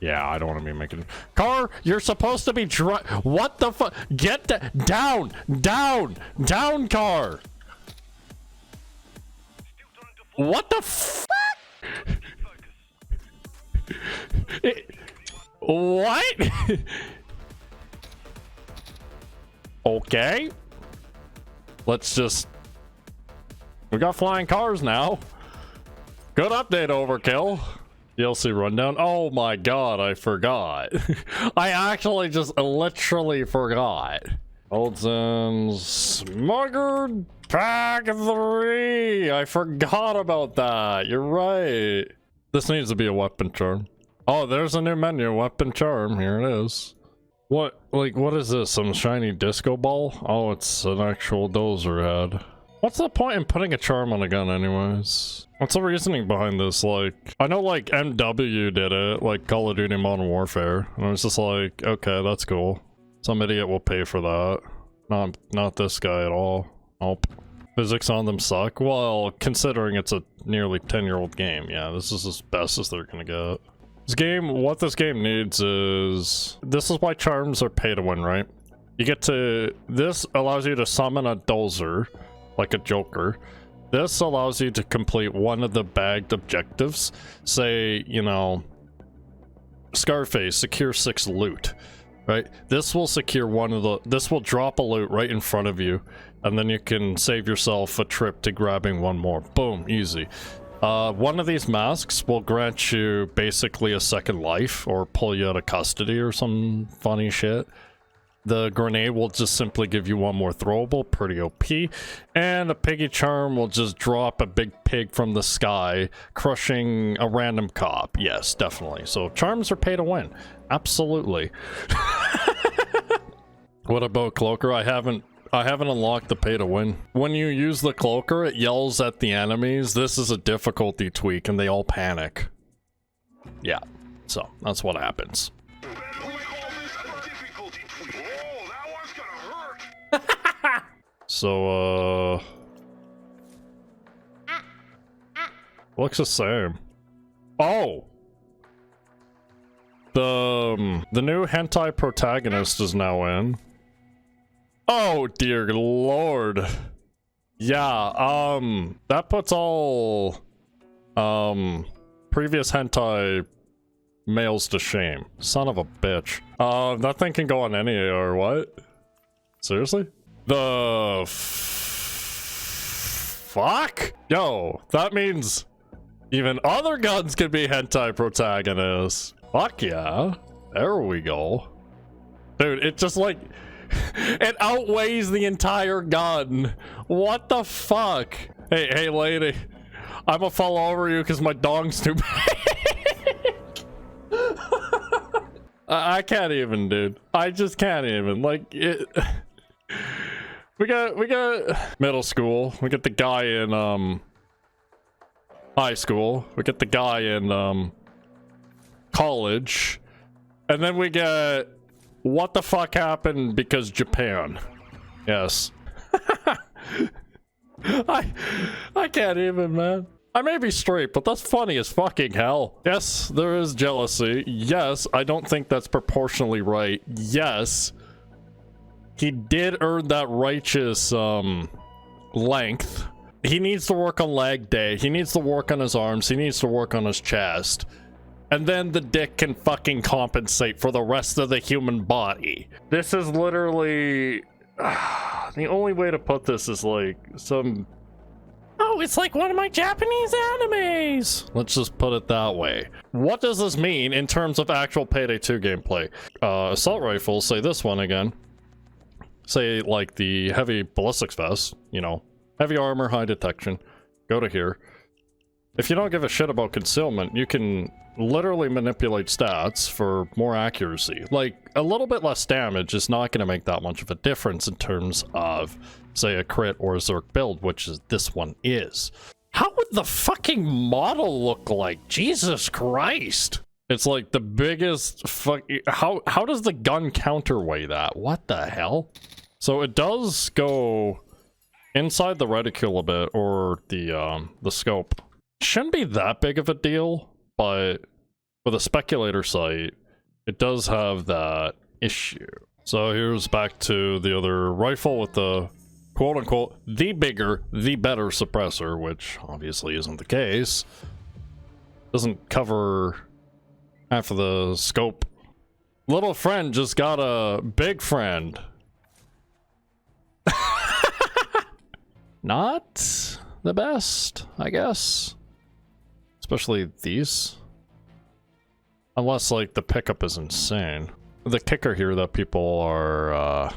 Yeah, I don't want to be making... Car, you're supposed to be what the fuck? Get down! Down! Down, car! What the fuck? What? Okay. Let's just... We got flying cars now. Good update, Overkill. DLC rundown. Oh my god, I forgot. I actually just literally forgot. Oldson's Smuggered Pack 3. I forgot about that. You're right. This needs to be a weapon charm. Oh, there's a new menu. Weapon charm. Here it is. What? Like, what is this? Some shiny disco ball? Oh, it's an actual dozer head. What's the point in putting a charm on a gun anyways? What's the reasoning behind this? Like, I know like MW did it, like Call of Duty Modern Warfare. And I was just like, okay, that's cool. Some idiot will pay for that. Not this guy at all. Nope. Physics on them suck. Well, considering it's a nearly 10-year-old game, yeah, this is as best as they're gonna get. This game, what this game needs is... This is why charms are pay to win, right? You get to... This allows you to summon a dozer, like a joker. This allows you to complete one of the bagged objectives. Say, you know, Scarface, secure 6 loot, right? This will secure one of the... This will drop a loot right in front of you, and then you can save yourself a trip to grabbing one more. Boom, easy. One of these masks will grant you basically a second life, or pull you out of custody or some funny shit. The grenade will just simply give you one more throwable, pretty OP. And a piggy charm will just drop a big pig from the sky, crushing a random cop. Yes, definitely. So charms are pay to win. Absolutely. What about Cloaker? I haven't unlocked the pay to win. When you use the Cloaker, it yells at the enemies, this is a difficulty tweak, and they all panic. Yeah, so that's what happens. So, looks the same. Oh! The new hentai protagonist is now in. Oh dear lord. Yeah, that puts all, previous hentai males to shame. Son of a bitch. That thing can go on any AR, what? Seriously? The fuck? Yo, that means even other guns can be hentai protagonists. Fuck yeah. There we go. Dude, it just like... It outweighs the entire gun. What the fuck? Hey lady. I'ma fall over you because my dong's too big. I can't even, dude. I just can't even. Like, it... We got middle school. We get the guy in, high school. We get the guy in, college. And then we get... What the fuck happened because Japan? Yes. I can't even, man. I may be straight, but that's funny as fucking hell. Yes, there is jealousy. Yes, I don't think that's proportionally right. Yes. He did earn that righteous, length. He needs to work on leg day. He needs to work on his arms. He needs to work on his chest. And then the dick can fucking compensate for the rest of the human body. This is literally... the only way to put this is like some... Oh, it's like one of my Japanese animes! Let's just put it that way. What does this mean in terms of actual Payday 2 gameplay? Assault rifles, say this one again. Say like the heavy ballistics vest, you know. Heavy armor, high detection. Go to here. If you don't give a shit about concealment, you can literally manipulate stats for more accuracy. Like, a little bit less damage is not going to make that much of a difference in terms of, say, a crit or a Zerk build, which is this one is. How would the fucking model look like? Jesus Christ! It's like the biggest how does the gun counterweigh that? What the hell? So it does go inside the reticule a bit, or the scope. Shouldn't be that big of a deal, but with a speculator sight, it does have that issue. So here's back to the other rifle with the quote-unquote the bigger, the better suppressor, which obviously isn't the case. Doesn't cover half of the scope. Little friend just got a big friend. Not the best, I guess. Especially these. Unless, like, the pickup is insane. The kicker here that people are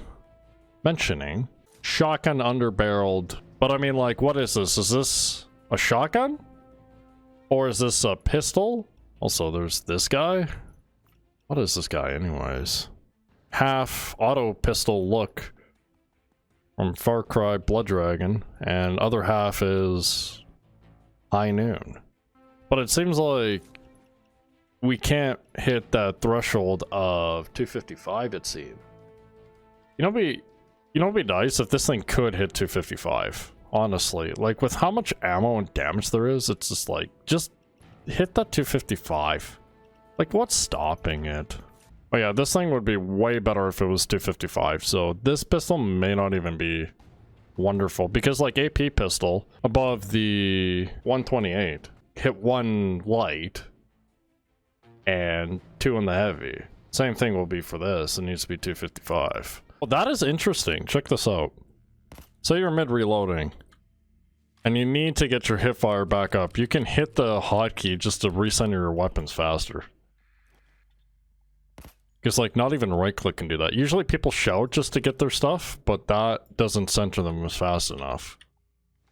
mentioning. Shotgun underbarreled. But I mean, like, what is this? Is this a shotgun? Or is this a pistol? Also, there's this guy. What is this guy anyways? Half auto pistol look from Far Cry Blood Dragon, and other half is High Noon. But it seems like we can't hit that threshold of 255, it seems. You know it'd be nice if this thing could hit 255, honestly. Like, with how much ammo and damage there is, it's just like, just hit that 255. Like, what's stopping it? Oh yeah, this thing would be way better if it was 255, so this pistol may not even be wonderful, because like AP pistol, above the 128, hit 1 light, and 2 in the heavy. Same thing will be for this, it needs to be 255. Well, that is interesting, check this out. Say you're mid-reloading, and you need to get your hipfire back up. You can hit the hotkey just to recenter your weapons faster. Because, like, not even right-click can do that. Usually people shout just to get their stuff, but that doesn't center them as fast enough.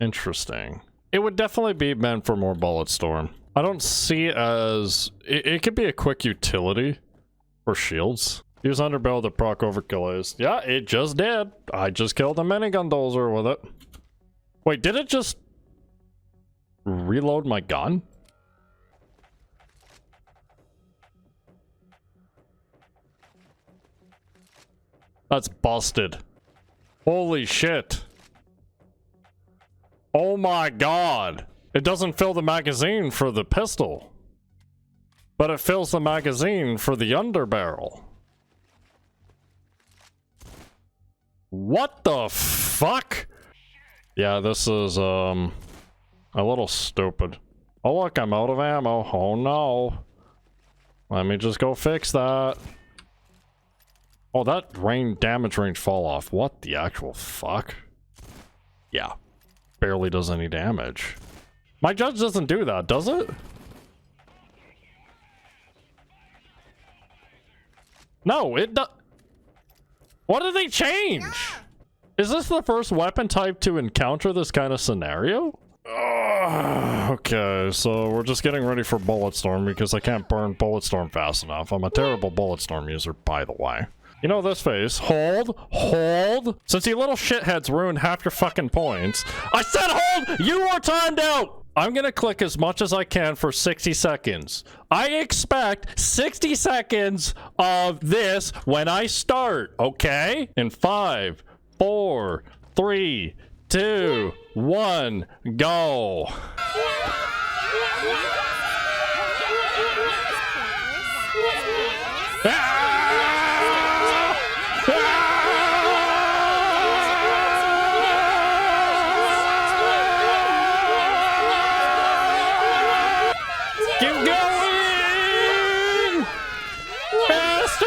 Interesting. It would definitely be meant for more Bulletstorm. I don't see it as... It could be a quick utility for shields. Use underbarrel to proc overkill is. Yeah, it just did. I just killed a minigun dozer with it. Wait, did it just... reload my gun? That's busted. Holy shit. Oh my god. It doesn't fill the magazine for the pistol. But it fills the magazine for the underbarrel. What the fuck? Yeah, this is, a little stupid. Oh look, I'm out of ammo. Oh no. Let me just go fix that. Oh, that damage range fall off. What the actual fuck? Yeah. Barely does any damage. My judge doesn't do that, does it? No, it does. What did they change? Is this the first weapon type to encounter this kind of scenario? Okay, so we're just getting ready for Bulletstorm because I can't burn Bulletstorm fast enough. I'm a terrible Bulletstorm user, by the way. You know this face. Hold. Since you little shitheads ruined half your fucking points. I said hold! You are timed out! I'm gonna click as much as I can for 60 seconds. I expect 60 seconds of this when I start, okay? In 5, 4, 3, 2, 1, go. Keep going! Faster!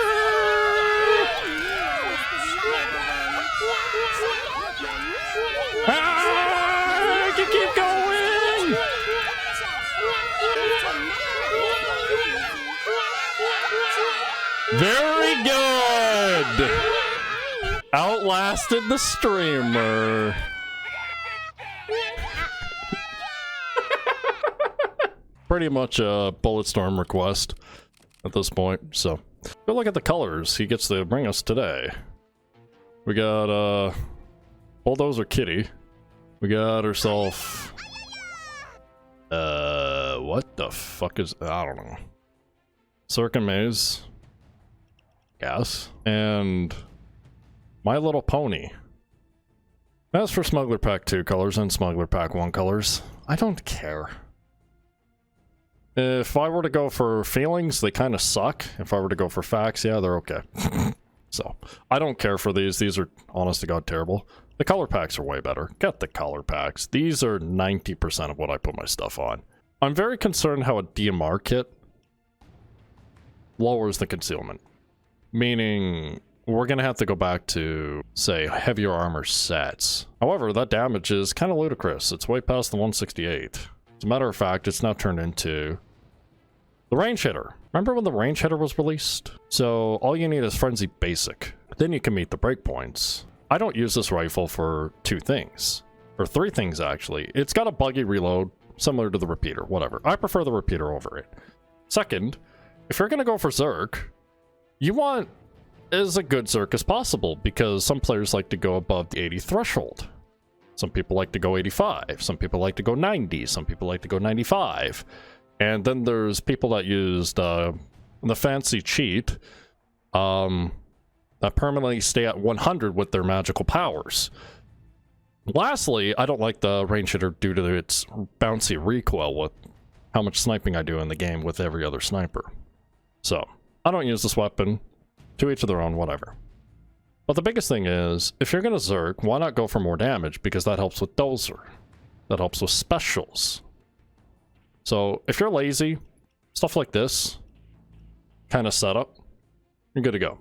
Ah, keep going! Very good! Outlasted the streamer. Pretty much a Bulletstorm request at this point, so go look at the colors he gets to bring us today. We got Bulldozer Kitty. We got herself what the fuck is, I don't know, Circuit Maze, gas, and My Little Pony. As for Smuggler Pack 2 colors and Smuggler Pack 1 colors, I don't care. If I were to go for feelings, they kind of suck. If I were to go for facts, yeah, they're okay. So, I don't care for these. These are, honest to God, terrible. The color packs are way better. Get the color packs. These are 90% of what I put my stuff on. I'm very concerned how a DMR kit lowers the concealment. Meaning, we're going to have to go back to, say, heavier armor sets. However, that damage is kind of ludicrous. It's way past the 168. As a matter of fact, it's now turned into the range hitter. Remember when the range hitter was released? So all you need is Frenzy Basic. Then you can meet the breakpoints. I don't use this rifle for 2 things. Or 3 things, actually. It's got a buggy reload, similar to the repeater, whatever. I prefer the repeater over it. Second, if you're going to go for Zerk, you want as a good Zerk as possible, because some players like to go above the 80 threshold. Some people like to go 85. Some people like to go 90. Some people like to go 95. And then there's people that used the fancy cheat that permanently stay at 100 with their magical powers. Lastly, I don't like the range hitter due to its bouncy recoil with how much sniping I do in the game with every other sniper. So, I don't use this weapon. To each of their own, whatever. But the biggest thing is, if you're going to Zerk, why not go for more damage? Because that helps with Dozer. That helps with specials. So, if you're lazy, stuff like this kind of setup, you're good to go.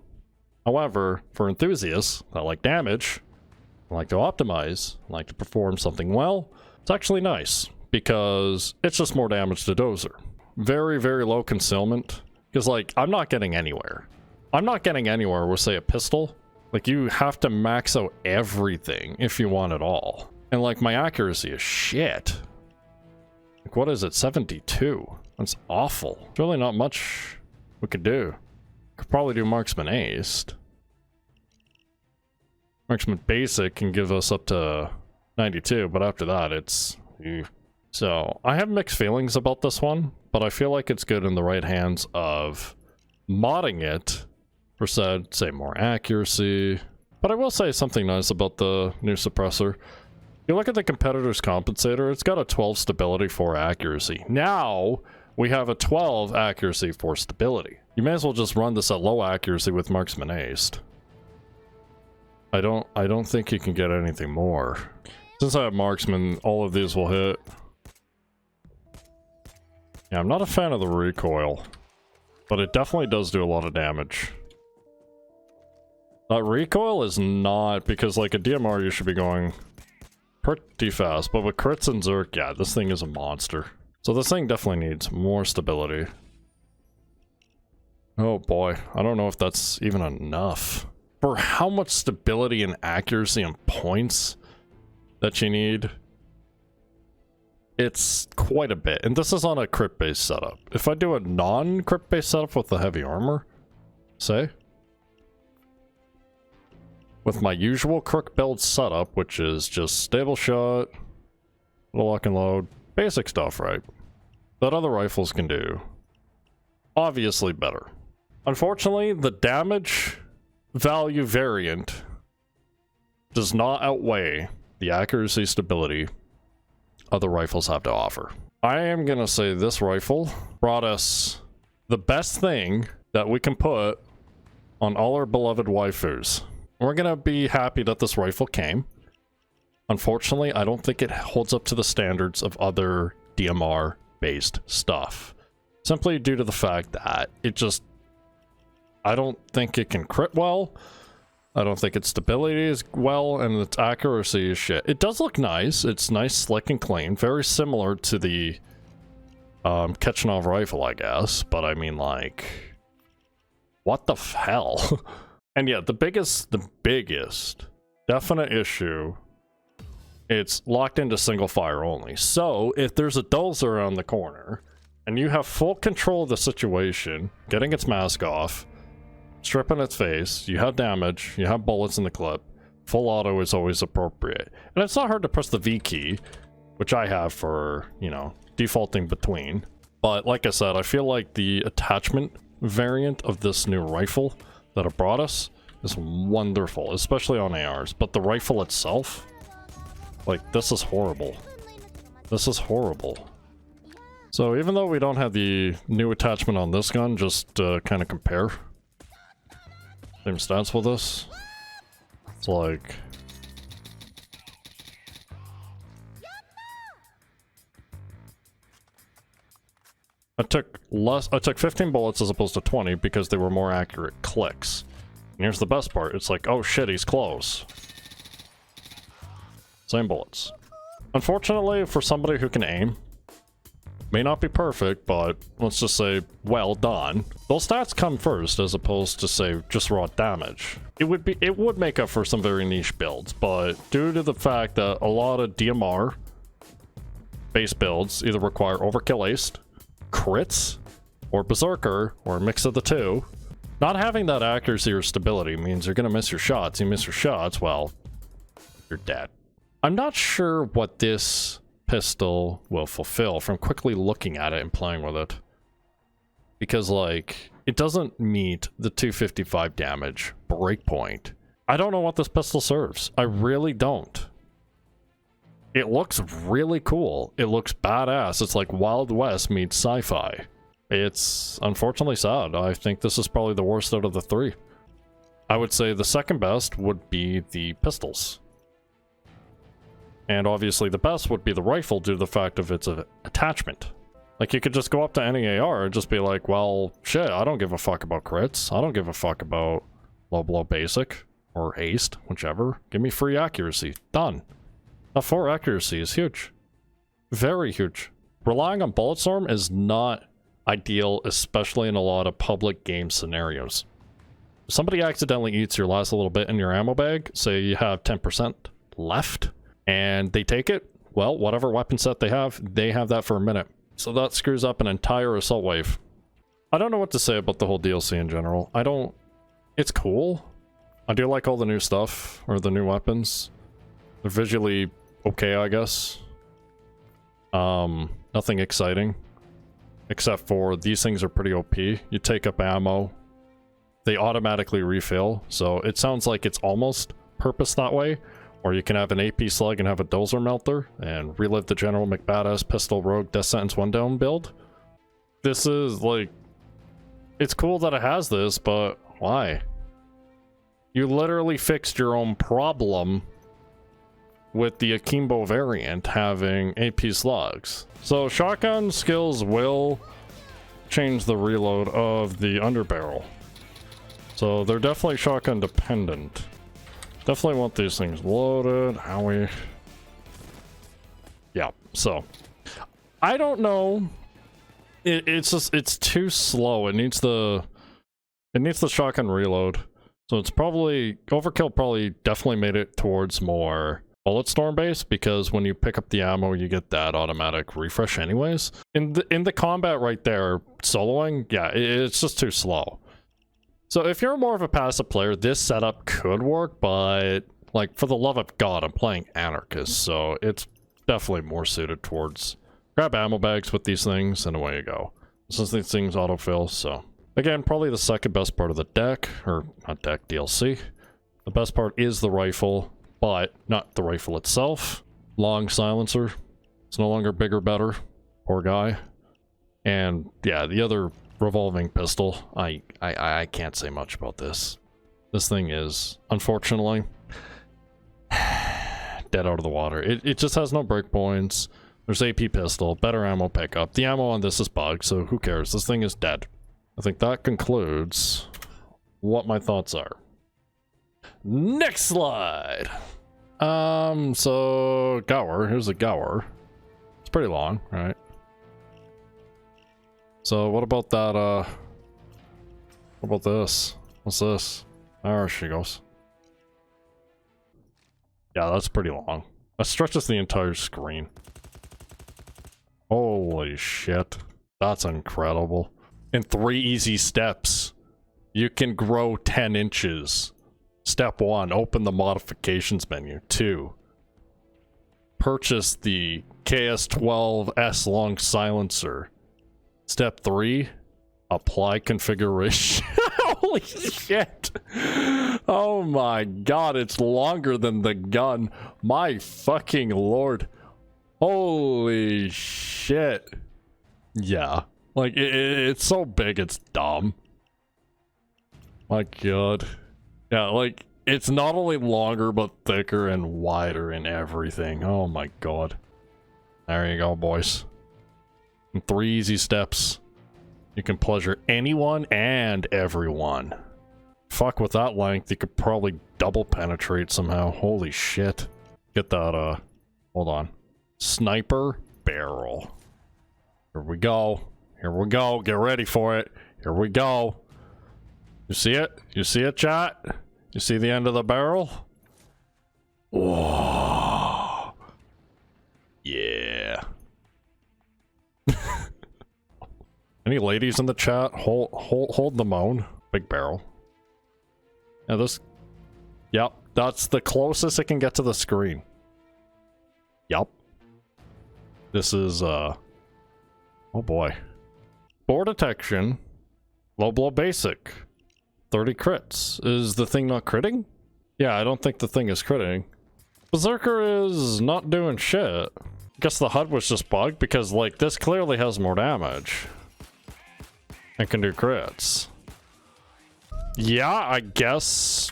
However, for enthusiasts that like damage, like to optimize, like to perform something well, it's actually nice, because it's just more damage to Dozer. Very, very low concealment, because, like, I'm not getting anywhere. I'm not getting anywhere with, say, a pistol. Like, you have to max out everything if you want it all. And, like, my accuracy is shit. Like, what is it? 72. That's awful. There's really not much we could do. Could probably do Marksman Aced. Marksman Basic can give us up to 92, but after that, it's... So, I have mixed feelings about this one, but I feel like it's good in the right hands of modding it for said, say, more accuracy. But I will say something nice about the new suppressor. You look at the competitor's compensator, it's got a 12 stability for accuracy. Now, we have a 12 accuracy for stability. You may as well just run this at low accuracy with Marksman Aced. I don't think you can get anything more. Since I have Marksman, all of these will hit. Yeah, I'm not a fan of the recoil, but it definitely does do a lot of damage. That recoil is not, because like a DMR you should be going pretty fast, but with crits and Zerk, yeah, this thing is a monster. So this thing definitely needs more stability. Oh boy, I don't know if that's even enough. For how much stability and accuracy and points that you need, it's quite a bit. And this is on a crit-based setup. If I do a non-crit-based setup with the heavy armor, say, with my usual crook build setup, which is just stable shot, little lock and load, basic stuff, right? That other rifles can do. Obviously better. Unfortunately, the damage value variant does not outweigh the accuracy stability other rifles have to offer. I am gonna say this rifle brought us the best thing that we can put on all our beloved waifus. We're gonna be happy that this rifle came. Unfortunately, I don't think it holds up to the standards of other DMR-based stuff. Simply due to the fact that it just... I don't think it can crit well. I don't think its stability is well, and its accuracy is shit. It does look nice. It's nice, slick, and clean. Very similar to the Kechenov rifle, I guess. But I mean, like... what the hell? And yeah, the biggest definite issue, it's locked into single fire only. So if there's a Dozer around the corner and you have full control of the situation, getting its mask off, stripping its face, you have damage, you have bullets in the clip, full auto is always appropriate. And it's not hard to press the V key, which I have for, you know, defaulting between. But like I said, I feel like the attachment variant of this new rifle that it brought us is wonderful, especially on ARs. But the rifle itself, like, this is horrible. This is horrible. So even though we don't have the new attachment on this gun, just kind of compare. Same stats with this. It's like... I took 15 bullets as opposed to 20 because they were more accurate clicks. And here's the best part. It's like, oh shit, he's close. Same bullets. Unfortunately, for somebody who can aim, may not be perfect, but let's just say, well done. Those stats come first as opposed to, say, just raw damage. It would make up for some very niche builds, but due to the fact that a lot of DMR base builds either require overkill aced, crits, or berserker, or a mix of the two, not having that accuracy or stability means you're gonna miss your shots. You miss your shots, well, you're dead. I'm not sure what this pistol will fulfill from quickly looking at it and playing with it. Because, like, it doesn't meet the 255 damage breakpoint. I don't know what this pistol serves. I really don't. It looks really cool. It looks badass. It's like Wild West meets sci-fi. It's unfortunately sad. I think this is probably the worst out of the three. I would say the second best would be the pistols. And obviously the best would be the rifle due to the fact of its attachment. Like, you could just go up to any AR and just be like, well, shit, I don't give a fuck about crits. I don't give a fuck about low blow basic or aced, whichever. Give me free accuracy. Done. Now 4 accuracy is huge. Very huge. Relying on Bulletstorm is not ideal, especially in a lot of public game scenarios. If somebody accidentally eats your last little bit in your ammo bag, say you have 10% left, and they take it, well, whatever weapon set they have that for a minute. So that screws up an entire assault wave. I don't know what to say about the whole DLC in general. It's cool. I do like all the new stuff, or the new weapons. They're visually okay, I guess. Nothing exciting. Except for these things are pretty OP. You take up ammo, they automatically refill, so it sounds like it's almost purposed that way. Or you can have an AP slug and have a dozer melter and relive the General McBadass pistol rogue death sentence 1-down build. This is like, it's cool that it has this, but why? You literally fixed your own problem with the Akimbo variant having AP slugs. So shotgun skills will change the reload of the underbarrel. So they're definitely shotgun dependent. Definitely want these things loaded. Yeah, so I don't know. It's too slow. It needs the shotgun reload. So it's probably overkill. Probably definitely made it towards more Bulletstorm based, because when you pick up the ammo, you get that automatic refresh anyways. In the combat right there, soloing, yeah, it's just too slow. So if you're more of a passive player, this setup could work, but like, for the love of God, I'm playing Anarchist, so it's definitely more suited towards grab ammo bags with these things and away you go. Since these things autofill, so again, probably the second best part of the deck, or not deck, DLC. The best part is the rifle, but not the rifle itself. Long silencer. It's no longer bigger, better. Poor guy. And yeah, the other revolving pistol, I can't say much about this. This thing is, unfortunately, dead out of the water. It just has no breakpoints. There's AP pistol, better ammo pickup. The ammo on this is bugged, so who cares? This thing is dead. I think that concludes what my thoughts are. Next slide! So, Gower. Here's a Gower. It's pretty long, right? So, what about that, what about this? What's this? There she goes. Yeah, that's pretty long. That stretches the entire screen. Holy shit. That's incredible. In 3 easy steps, you can grow 10 inches. Step 1, open the modifications menu. 2, purchase the KS12S long silencer. Step 3, apply configuration. Holy shit. Oh my god, it's longer than the gun. My fucking lord. Holy shit. Yeah. Like, it's so big, it's dumb. My god. Yeah, like, it's not only longer, but thicker and wider and everything. Oh my god. There you go, boys. In 3 easy steps, you can pleasure anyone and everyone. Fuck, with that length, you could probably double penetrate somehow. Holy shit. Get that, hold on. Sniper barrel. Here we go. Here we go. Get ready for it. Here we go. You see it? You see it, chat? You see the end of the barrel? Whoa. Yeah. Any ladies in the chat? Hold the moan. Big barrel. Yeah, this... Yep, that's the closest it can get to the screen. Yep. This is, oh boy. Bore detection. Low blow basic. 30 crits. Is the thing not critting? Yeah, I don't think the thing is critting. Berserker is not doing shit. I guess the HUD was just bugged because, like, this clearly has more damage. And can do crits. Yeah, I guess...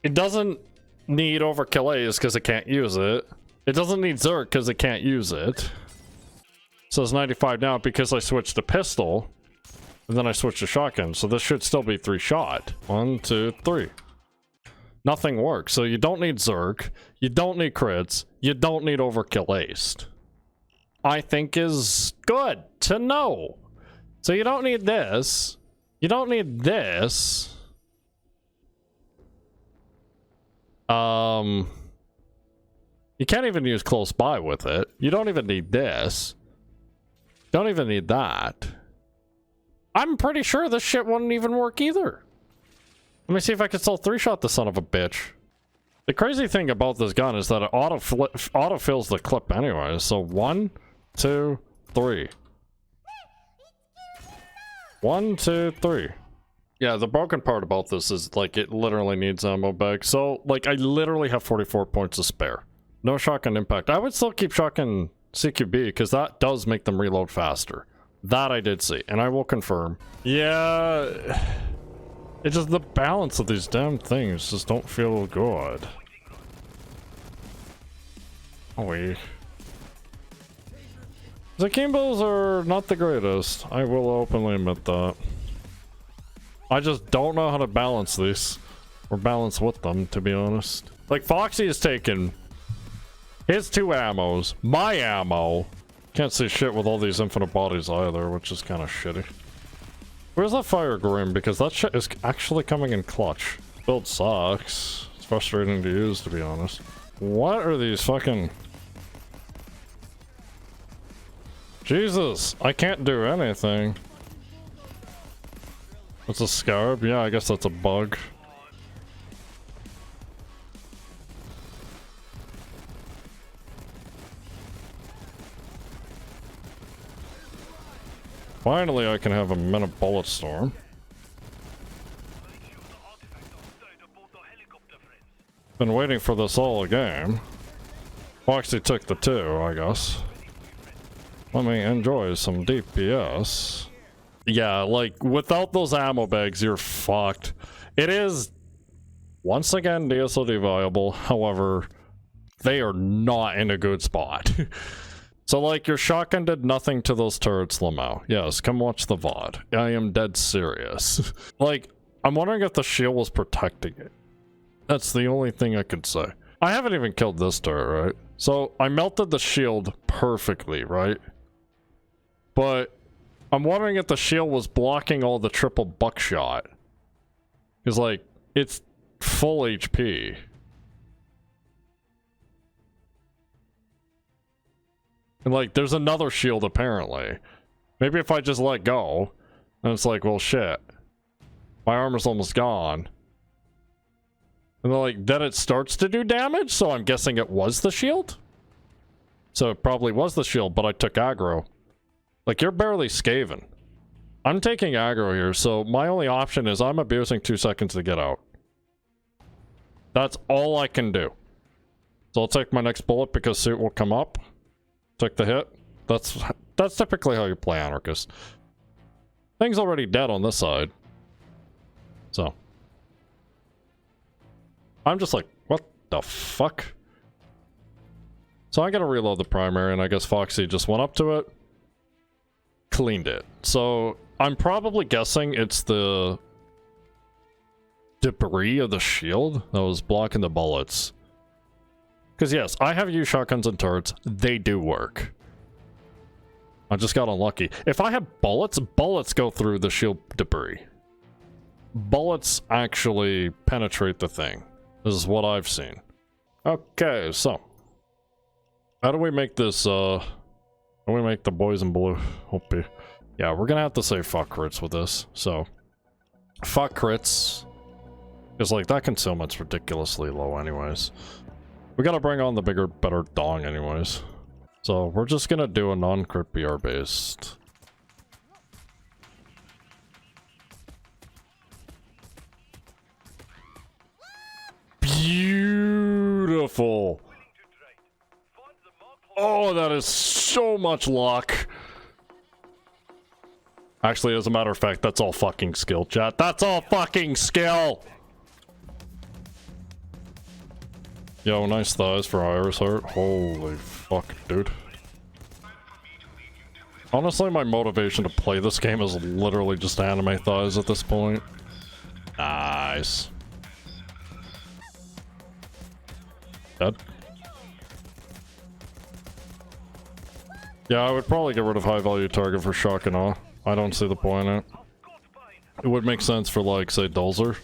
It doesn't need overkill A's because it can't use it. It doesn't need Zerk because it can't use it. So it's 95 now because I switched to pistol. And then I switched to shotgun. So this should still be 3 shot. 1, 2, 3. Nothing works. So you don't need Zerk. You don't need crits. You don't need overkill aced. I think is good to know. So you don't need this. You don't need this. You can't even use close by with it. You don't even need this. Don't even need that. I'm pretty sure this shit wouldn't even work either. Let me see if I can still 3-shot the son of a bitch. The crazy thing about this gun is that it auto-fills the clip anyway. So 1, 2, 3. 1, 2, 3. Yeah, the broken part about this is, like, it literally needs ammo bag. So, like, I literally have 44 points to spare. No shotgun impact. I would still keep shotgun CQB, because that does make them reload faster. That I did see, and I will confirm. Yeah... It's just the balance of these damn things just don't feel good. Oh, wait. The Kimbos are not the greatest. I will openly admit that. I just don't know how to balance these. Or balance with them, to be honest. Like, Foxy has taken his 2 ammos, my ammo. Can't see shit with all these infinite bodies either, which is kind of shitty. Where's that Fire Grim? Because that shit is actually coming in clutch. Build sucks. It's frustrating to use, to be honest. What are these fucking... Jesus, I can't do anything. It's a scarab? Yeah, I guess that's a bug. Finally, I can have a minute bullet storm. Been waiting for this all game. Foxy took the 2, I guess. Let me enjoy some DPS. Yeah, like, without those ammo bags, you're fucked. It is, once again, DSOD viable. However, they are not in a good spot. So, like, your shotgun did nothing to those turrets, Lamau. Yes, come watch the VOD. I am dead serious. Like, I'm wondering if the shield was protecting it. That's the only thing I could say. I haven't even killed this turret, right? So, I melted the shield perfectly, right? But I'm wondering if the shield was blocking all the triple buckshot. Because, like, it's full HP. And, like, there's another shield, apparently. Maybe if I just let go, and it's like, well, shit. My armor's almost gone. And then, like, then it starts to do damage, so I'm guessing it was the shield? So it probably was the shield, but I took aggro. Like, you're barely scaving. I'm taking aggro here, so my only option is I'm abusing 2 seconds to get out. That's all I can do. So I'll take my next bullet because suit will come up. Take the hit. That's That's typically how you play Anarchist. Thing's already dead on this side. So. I'm just like, what the fuck? So I gotta reload the primary, and I guess Foxy just went up to it. Cleaned it. So I'm probably guessing it's the debris of the shield that was blocking the bullets. Because yes, I have used shotguns and turrets. They do work. I just got unlucky. If I have bullets, bullets go through the shield debris. Bullets actually penetrate the thing. This is what I've seen. Okay, so. How do we make this, how do we make the boys in blue? Hope yeah, we're gonna have to say fuck crits with this, so. Fuck crits. Because, like, that concealment's ridiculously low anyways. We gotta bring on the bigger, better dong anyways. So, we're just gonna do a non-crit BR based. Beautiful! Oh, that is so much luck! Actually, as a matter of fact, that's all fucking skill, chat. That's all fucking skill! Yo, nice thighs for Iris Heart. Holy fuck, dude. Honestly, my motivation to play this game is literally just anime thighs at this point. Nice. Dead? Yeah, I would probably get rid of high value target for shock and awe. I don't see the point in it. It would make sense for, like, say, Dulzer.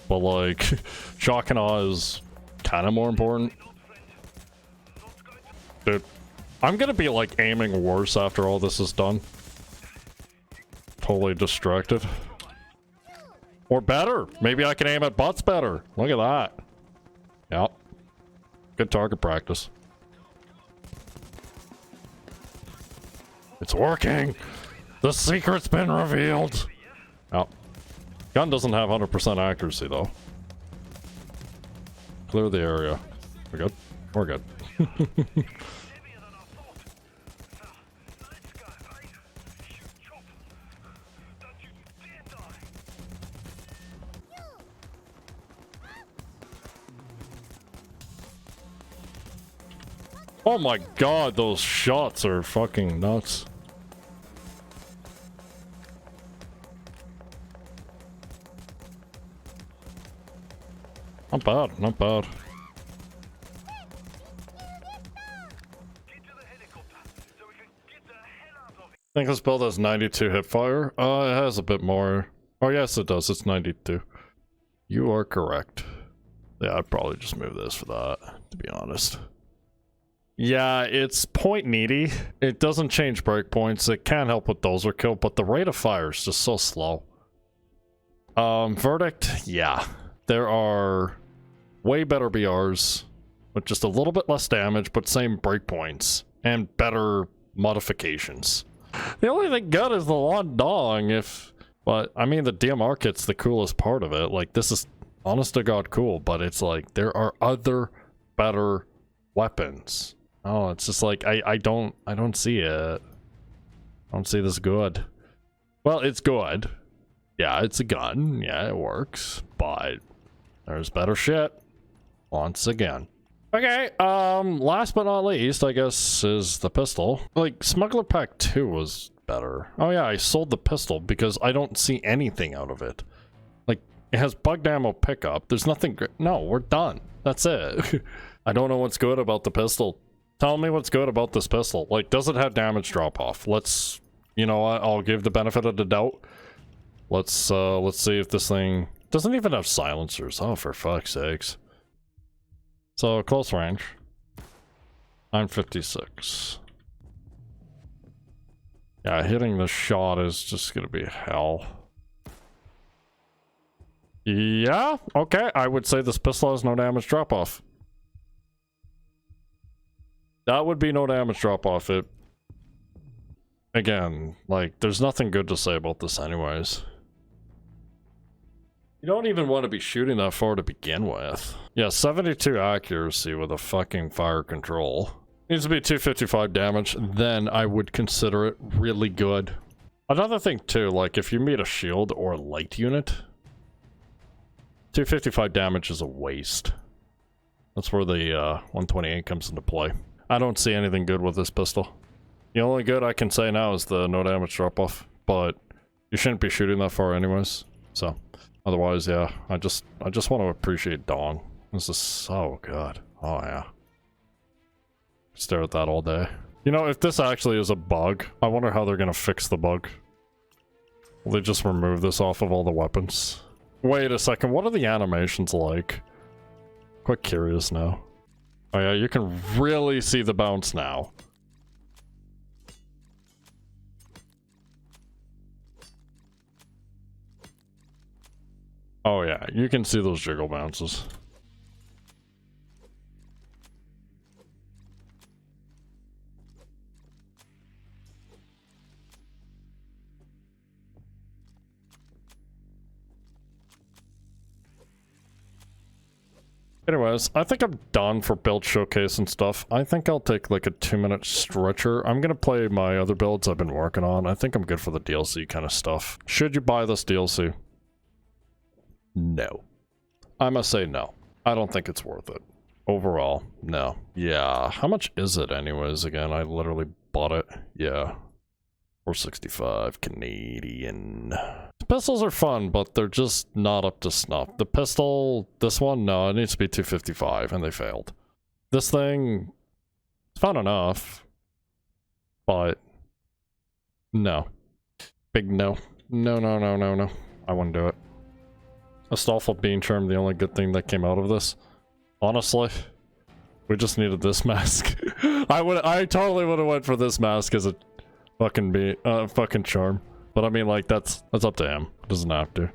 But, like, shock and awe is kind of more important. Dude, I'm gonna be, like, aiming worse after all this is done. Totally distracted. Or better! Maybe I can aim at butts better. Look at that. Yep. Good target practice. It's working! The secret's been revealed! Oh. Gun doesn't have 100% accuracy, though. Clear the area. We're good? We're good. Oh my god, those shots are fucking nuts. Not bad, not bad. I think this build has 92 hipfire. It has a bit more. Oh yes, it does. It's 92. You are correct. Yeah, I'd probably just move this for that, to be honest. Yeah, it's point needy. It doesn't change breakpoints. It can help with dozer kill, but the rate of fire is just so slow. Verdict, yeah. There are way better BRs with just a little bit less damage, but same breakpoints and better modifications. The only thing good is the long dong, but I mean the DMR kit's the coolest part of it. Like, this is honest to god cool, but it's like there are other better weapons. Oh, it's just like I don't see it. I don't see this good. Well, it's good. Yeah, it's a gun. Yeah, it works, but there's better shit. Once again. Okay, last but not least, I guess, is the pistol. Like, Smuggler Pack 2 was better. Oh yeah, I sold the pistol because I don't see anything out of it. Like, it has bugged ammo pickup. There's nothing no, we're done. That's it. I don't know what's good about the pistol. Tell me what's good about this pistol. Like, does it have damage drop-off? Let's, you know what, I'll give the benefit of the doubt. Let's see if this thing doesn't even have silencers. Oh, for fuck's sakes. So, close range. 956. Yeah, hitting the shot is just gonna be hell. Yeah, okay, I would say this pistol has no damage drop-off. That would be no damage drop-off. It... Again, like, there's nothing good to say about this anyways. You don't even want to be shooting that far to begin with. Yeah, 72 accuracy with a fucking fire control. Needs to be 255 damage, then I would consider it really good. Another thing too, like if you meet a shield or a light unit, 255 damage is a waste. That's where the 128 comes into play. I don't see anything good with this pistol. The only good I can say now is the no damage drop off, but you shouldn't be shooting that far anyways. So otherwise, yeah, I just want to appreciate Dong. This is so good. Oh yeah. Stare at that all day. You know, if this actually is a bug, I wonder how they're gonna fix the bug. Will they just remove this off of all the weapons? Wait a second, what are the animations like? Quite curious now. Oh yeah, you can really see the bounce now. Oh yeah, you can see those jiggle bounces. Anyways, I think I'm done for build showcase and stuff. I think I'll take like a 2-minute stretcher. I'm gonna play my other builds I've been working on. I think I'm good for the DLC kind of stuff. Should you buy this DLC? No. I must say no. I don't think it's worth it. Overall, no. Yeah, how much is it anyways? Again, I literally bought it. Yeah. 465 Canadian. The pistols are fun, but they're just not up to snuff. The pistol, this one, no, it needs to be 255, and they failed. This thing, it's fun enough, but no. Big no. No, no, no, no, no. I wouldn't do it. Astolfo Bean Charm, the only good thing that came out of this. Honestly, we just needed this mask. I totally would have went for this mask as a fucking charm. But I mean, like, that's up to him. Doesn't have to.